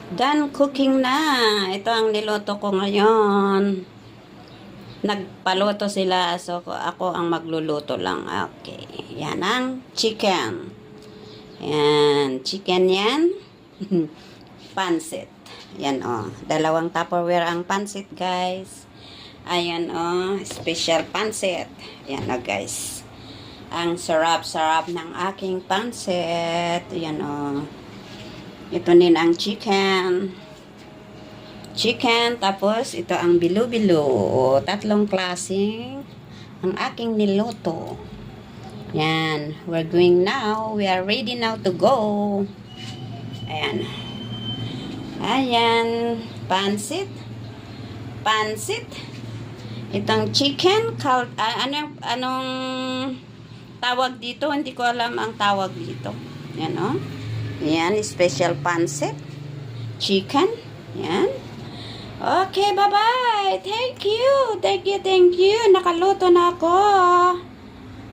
Done cooking na. Ito ang niluto ko ngayon. Nagpaluto sila. So, ako ang magluluto lang. Okay. Yan ang chicken. Yan. Chicken yan. Pansit. Yan Dalawang Tupperware ang pansit, guys. Ayan special pansit. Yan guys. Ang sarap-sarap ng aking pansit. Yan Ito din ang chicken. Tapos ito ang bilo-bilo. Tatlong klaseng ang aking niluto. Yan. We're going now. We are ready now to go. Ayan. Ayan. Pansit. Itong chicken. Anong tawag dito? Hindi ko alam ang tawag dito. Yan Yan, special pansit. Chicken. Yan. Okay, bye-bye. Thank you. Nakaluto na ako.